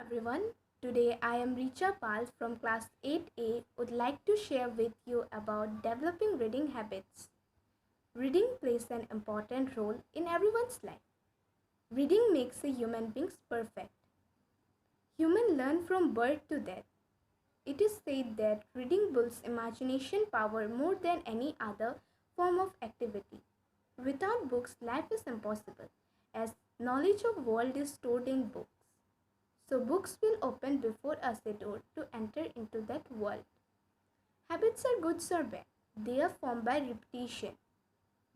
Everyone. Today I am Richa from class 8A would like to share with you about developing reading habits. Reading plays an important role in everyone's life. Reading makes a human being perfect. Humans learn from birth to death. It is said that reading builds imagination power more than any other form of activity. Without books, life is impossible, as knowledge of world is stored in books. So books will open before us a door to enter into that world. Habits are good or bad. They are formed by repetition.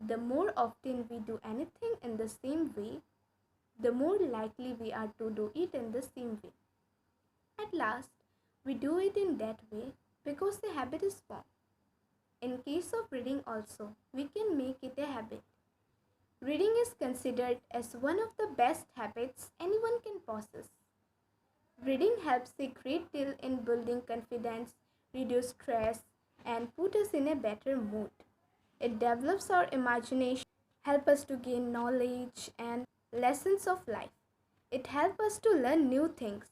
The more often we do anything in the same way, the more likely we are to do it in the same way. At last, we do it in that way because the habit is formed. In case of reading also, we can make it a habit. Reading is considered as one of the best habits anyone can possess. Reading helps a great deal in building confidence, reduce stress, and put us in a better mood. It develops our imagination, helps us to gain knowledge and lessons of life. It helps us to learn new things.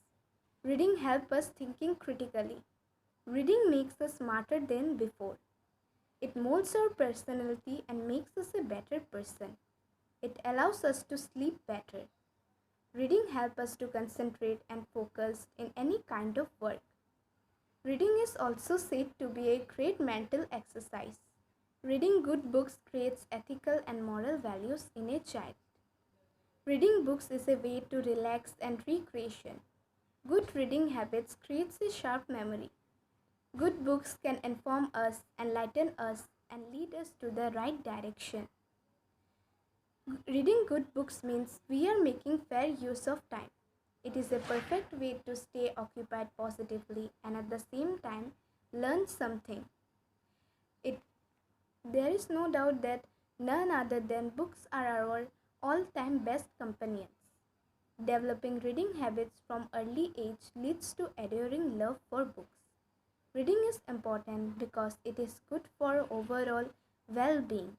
Reading helps us thinking critically. Reading makes us smarter than before. It molds our personality and makes us a better person. It allows us to sleep better. Reading helps us to concentrate and focus in any kind of work. Reading is also said to be a great mental exercise. Reading good books creates ethical and moral values in a child. Reading books is a way to relax and recreation. Good reading habits creates a sharp memory. Good books can inform us, enlighten us, and lead us to the right direction. Reading good books means we are making fair use of time. It is a perfect way to stay occupied positively and at the same time learn something. There is no doubt that none other than books are our all-time best companions. Developing reading habits from early age leads to enduring love for books. Reading is important because it is good for overall well-being.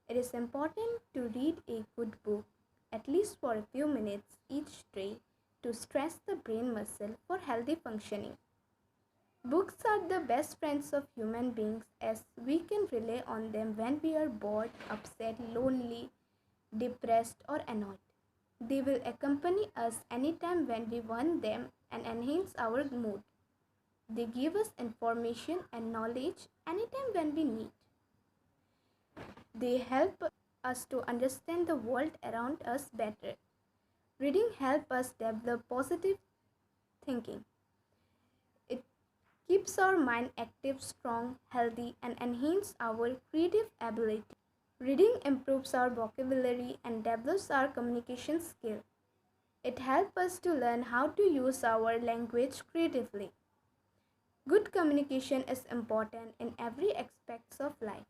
It is important to read a good book at least for a few minutes each day to stress the brain muscle for healthy functioning. Books are the best friends of human beings as we can rely on them when we are bored, upset, lonely, depressed, or annoyed. They will accompany us anytime when we want them and enhance our mood. They give us information and knowledge anytime when we need. They help us to understand the world around us better. Reading helps us develop positive thinking. It keeps our mind active, strong, healthy, and enhances our creative ability. Reading improves our vocabulary and develops our communication skill. It helps us to learn how to use our language creatively. Good communication is important in every aspect of life.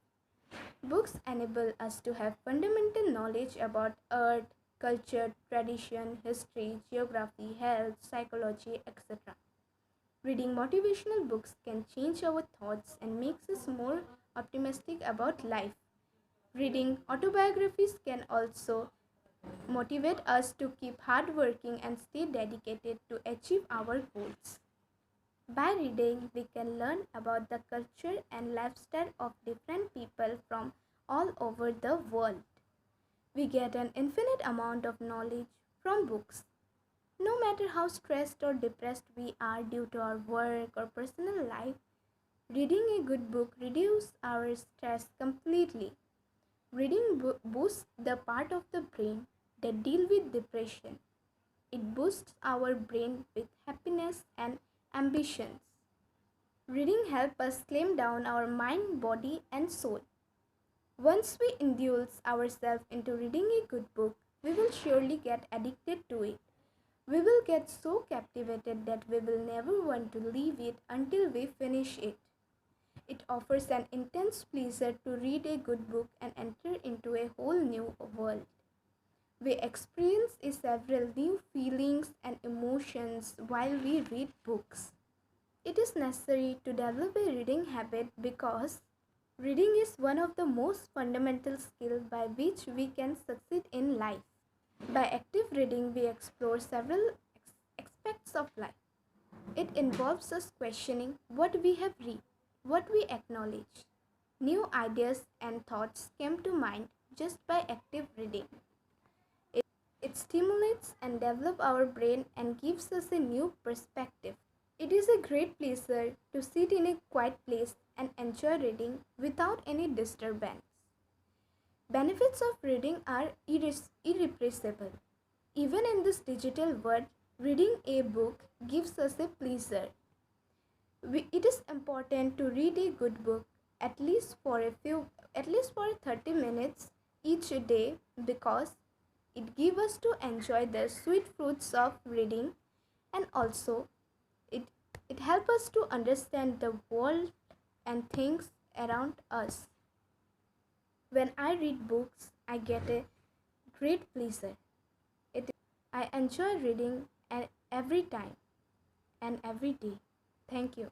Books enable us to have fundamental knowledge about art, culture, tradition, history, geography, health, psychology, etc. Reading motivational books can change our thoughts and makes us more optimistic about life. Reading autobiographies can also motivate us to keep hardworking and stay dedicated to achieve our goals. By reading, we can learn about the culture and lifestyle of different people from all over the world. We get an infinite amount of knowledge from books. No matter how stressed or depressed we are due to our work or personal life, reading a good book reduces our stress completely. Reading boosts the part of the brain that deal with depression. It boosts our brain with happiness and ambitions. Reading helps us calm down our mind, body, and soul. Once we indulge ourselves into reading a good book, we will surely get addicted to it. We will get so captivated that we will never want to leave it until we finish it. It offers an intense pleasure to read a good book and enter into a whole new world. We experience several new feelings and emotions while we read books. It is necessary to develop a reading habit because reading is one of the most fundamental skills by which we can succeed in life. By active reading, we explore several aspects of life. It involves us questioning what we have read, what we acknowledge. New ideas and thoughts come to mind just by active reading. It stimulates and develops our brain and gives us a new perspective. It is a great pleasure to sit in a quiet place and enjoy reading without any disturbance. Benefits of reading are irrepressible. Even in this digital world, reading a book gives us a pleasure. It is important to read a good book at least for 30 minutes each day because it gives us to enjoy the sweet fruits of reading, and also it, it helps us to understand the world and things around us. When I read books, I get a great pleasure. I enjoy reading every time and every day. Thank you.